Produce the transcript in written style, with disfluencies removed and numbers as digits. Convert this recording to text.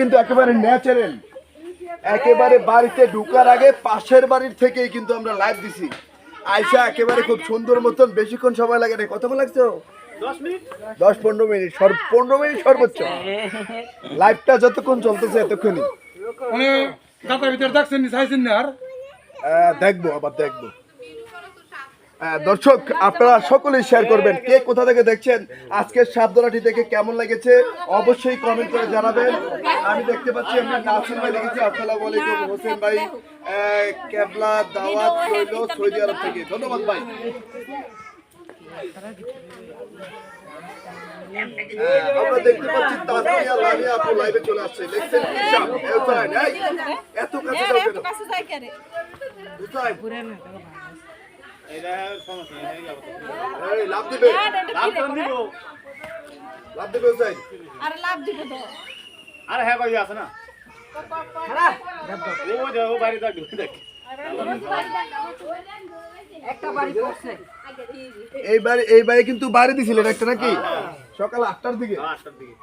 কিন্তু একেবারে ন্যাচারাল, একেবারে বাড়িতে ঢোকার আগে পাশের বাড়ির থেকেই কিন্তু আমরা লাইভ দিছি। আয়শা একেবারে খুব সুন্দর মতন, বেশিক্ষণ সময় লাগে না। কতক্ষণ লাগছে? 10-15 মিনিট, 15 মিনিট সর্বোচ্চ। লাইভটা যতক্ষণ চলতেছে এতক্ষণই মানে কাটার ভিতর দেখছেন চাইছেন না আর দেখবো, আবার দেখবো। দর্শক আপনারা সকলেই শেয়ার করবেন, কে কোথা থেকে দেখছেন, আজকের সাবধানাটি দেখে কেমন লেগেছে অবশ্যই কমেন্ট করে জানাবেন। আমি দেখতে পাচ্ছি আমরা নাসির ভাই লিখেছি আসসালামু আলাইকুম, হোসেন ভাই কেবলা দাওয়াত রইল সৌদি আরব থেকে, ধন্যবাদ ভাই। আমরা দেখতে পাচ্ছি তাসমিয়া লামিয়া আপু লাইভে চলে আসছে, দেখছেন এত কাছে যাও কেন? লাভ দিবে, লাভ দিবে হুসাইন, আরে লাভ দিবে তো। আরে হ্যাঁ ভাই আছে না, ও যে ও বাইরে যাক দেখ একটা বাড়ি পড়ছে। এই বাড়ি কিন্তু বাইরে দিছিলেন একটা নাকি সকাল 8টার দিকে? 8টার দিকে।